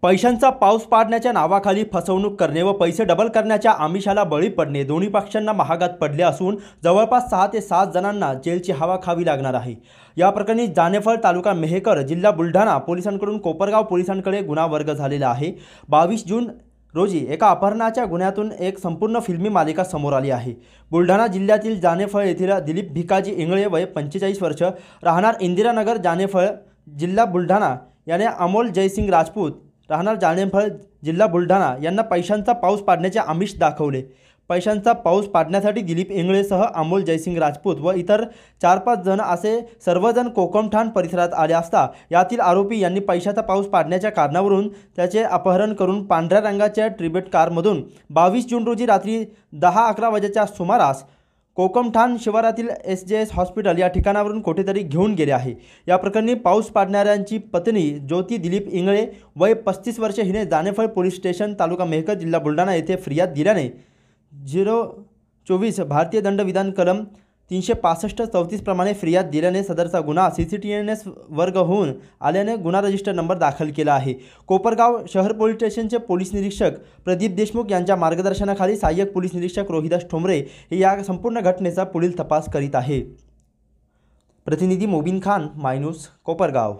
पैशांचा पाऊस पाडण्याच्या नावाखाली फसवणूक करणे व पैसे डबल करण्याच्या आमिषाला बळी पडणे दोन्ही पक्षांना महागात पडले असून जवळपास 6 ते 7 जणांना जेलची हवा खावी लागणार आहे। या प्रकरणी जानेफळ तालुका मेहकर जिल्हा बुलढाणा पोलिसांकडून कोपरगाव पोलिसांकडे गुन्हा वर्ग झालेला आहे। 22 जून रोजी एका अपहरणाच्या गुन्ह्यातून एक संपूर्ण फिल्मी मालिका समोर आली आहे। बुलढाणा जिल्ह्यातील जानेफळ येथील दिलीप भिकाजी इंगळे वय 45 वर्ष राहणार इंदिरानगर जानेफळ जिल्हा बुलढाणा याने अमोल जयसिंग राजपूत राहणार जानेफळ जिल्हा बुलढाणा यांना पैशांचा पाऊस पाडण्याचे आमिष दाखवले। पैशांचा पाऊस पाडण्यासाठी दिलीप इंगळेसह अमोल जयसिंग राजपूत व इतर 4-5 जण असे सर्वजण कोकमठाण परिसरात आले असता यातील आरोपी यांनी पैशाचा पाऊस पाडण्याच्या कारणावरून त्याचे अपहरण करून पांढऱ्या रंगाच्या ट्रिबेट कारमधून 22 जून रोजी रात्री 10-11 वाजेच्या सुमारास कोकमठाण शिवारातील SJS हॉस्पिटल या ठिकाणावरून कुठेतरी घेऊन गेले आहे। या प्रकरणी पाऊस पाडणाऱ्यांची पत्नी ज्योती दिलीप इंगळे वय 35 वर्षे हिने जानेफळ पोलीस स्टेशन तालुका मेहकर जिल्हा बुलढाणा येथे फिर्याद दिल्याने 024 भारतीय दंड विधान कलम 365-34 प्रमाणे फिर्याद दिल्याने सदरचा गुन्हा CCTNS वर्ग होऊन आल्याने गुन्हा रजिस्टर नंबर दाखल केला आहे। कोपरगाव शहर पोलीस स्टेशनचे पोलीस निरीक्षक प्रदीप देशमुख यांच्या मार्गदर्शनाखाली सहाय्यक पोलीस निरीक्षक रोहिदास ठोंबरे हे या संपूर्ण घटनेचा पुढील तपास करीत आहे। प्रतिनिधी मोबिन खान, माय न्यूज, कोपरगाव।